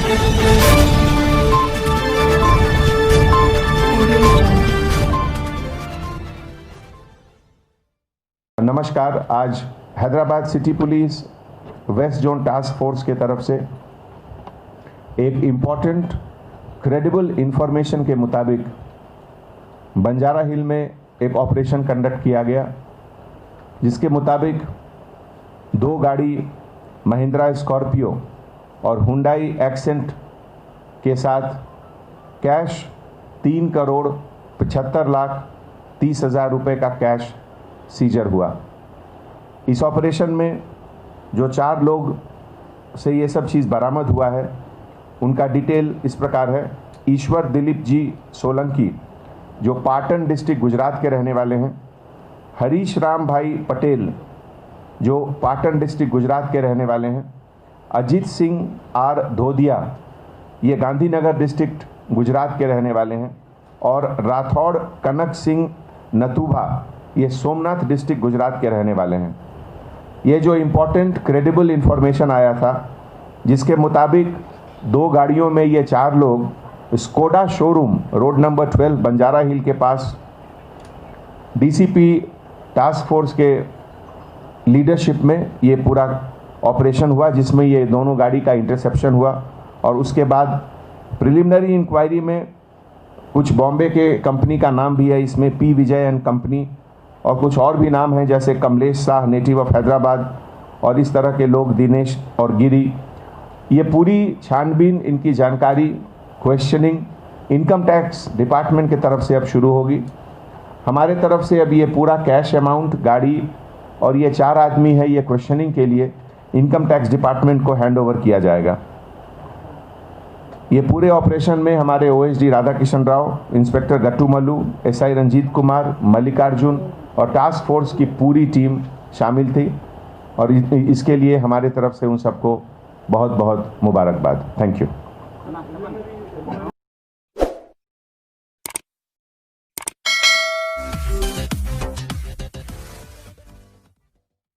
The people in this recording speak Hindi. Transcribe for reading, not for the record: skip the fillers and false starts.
नमस्कार। आज Hyderabad city police west zone task force के तरफ से एक इम्पॉर्टेंट क्रेडिबल इंफॉर्मेशन के मुताबिक बंजारा हिल में एक ऑपरेशन कंडक्ट किया गया, जिसके मुताबिक 2 गाड़ी महिंद्रा स्कॉर्पियो और हुंडई एक्सेंट के साथ कैश 3,75,30,000 रुपये का कैश सीजर हुआ। इस ऑपरेशन में जो 4 लोग से ये सब चीज़ बरामद हुआ है, उनका डिटेल इस प्रकार है। ईश्वर दिलीप जी सोलंकी, जो पाटन डिस्ट्रिक्ट गुजरात के रहने वाले हैं। हरीश राम भाई पटेल, जो पाटन डिस्ट्रिक्ट गुजरात के रहने वाले हैं। अजीत सिंह आर धोदिया, ये गांधीनगर डिस्ट्रिक्ट गुजरात के रहने वाले हैं। और राठौड़ कनक सिंह नथुभा, ये सोमनाथ डिस्ट्रिक्ट गुजरात के रहने वाले हैं। ये जो इम्पोर्टेंट क्रेडिबल इंफॉर्मेशन आया था, जिसके मुताबिक 2 गाड़ियों में ये 4 लोग Skoda showroom road number 12 Banjara hill के पास डीसीपी टास्क फोर्स के लीडरशिप में ये पूरा ऑपरेशन हुआ, जिसमें ये दोनों गाड़ी का इंटरसेप्शन हुआ। और उसके बाद प्रिलिमिनरी इंक्वायरी में कुछ बॉम्बे के कंपनी का नाम भी है इसमें, पी विजय एंड कंपनी, और कुछ और भी नाम हैं जैसे कमलेश शाह नेटिव ऑफ हैदराबाद, और इस तरह के लोग दिनेश और गिरी। ये पूरी छानबीन, इनकी जानकारी, क्वेश्चनिंग इनकम टैक्स डिपार्टमेंट की तरफ से अब शुरू होगी। हमारे तरफ से अब ये पूरा कैश अमाउंट, गाड़ी और ये 4 आदमी है, ये क्वेश्चनिंग के लिए इनकम टैक्स डिपार्टमेंट को हैंड ओवर किया जाएगा। ये पूरे ऑपरेशन में हमारे OSD Radhakishan Rao, inspector Gattumallu, SI Ranjit Kumar, Mallikarjun और टास्क फोर्स की पूरी टीम शामिल थी। और इसके लिए हमारे तरफ से उन सबको बहुत बहुत मुबारकबाद। Thank you.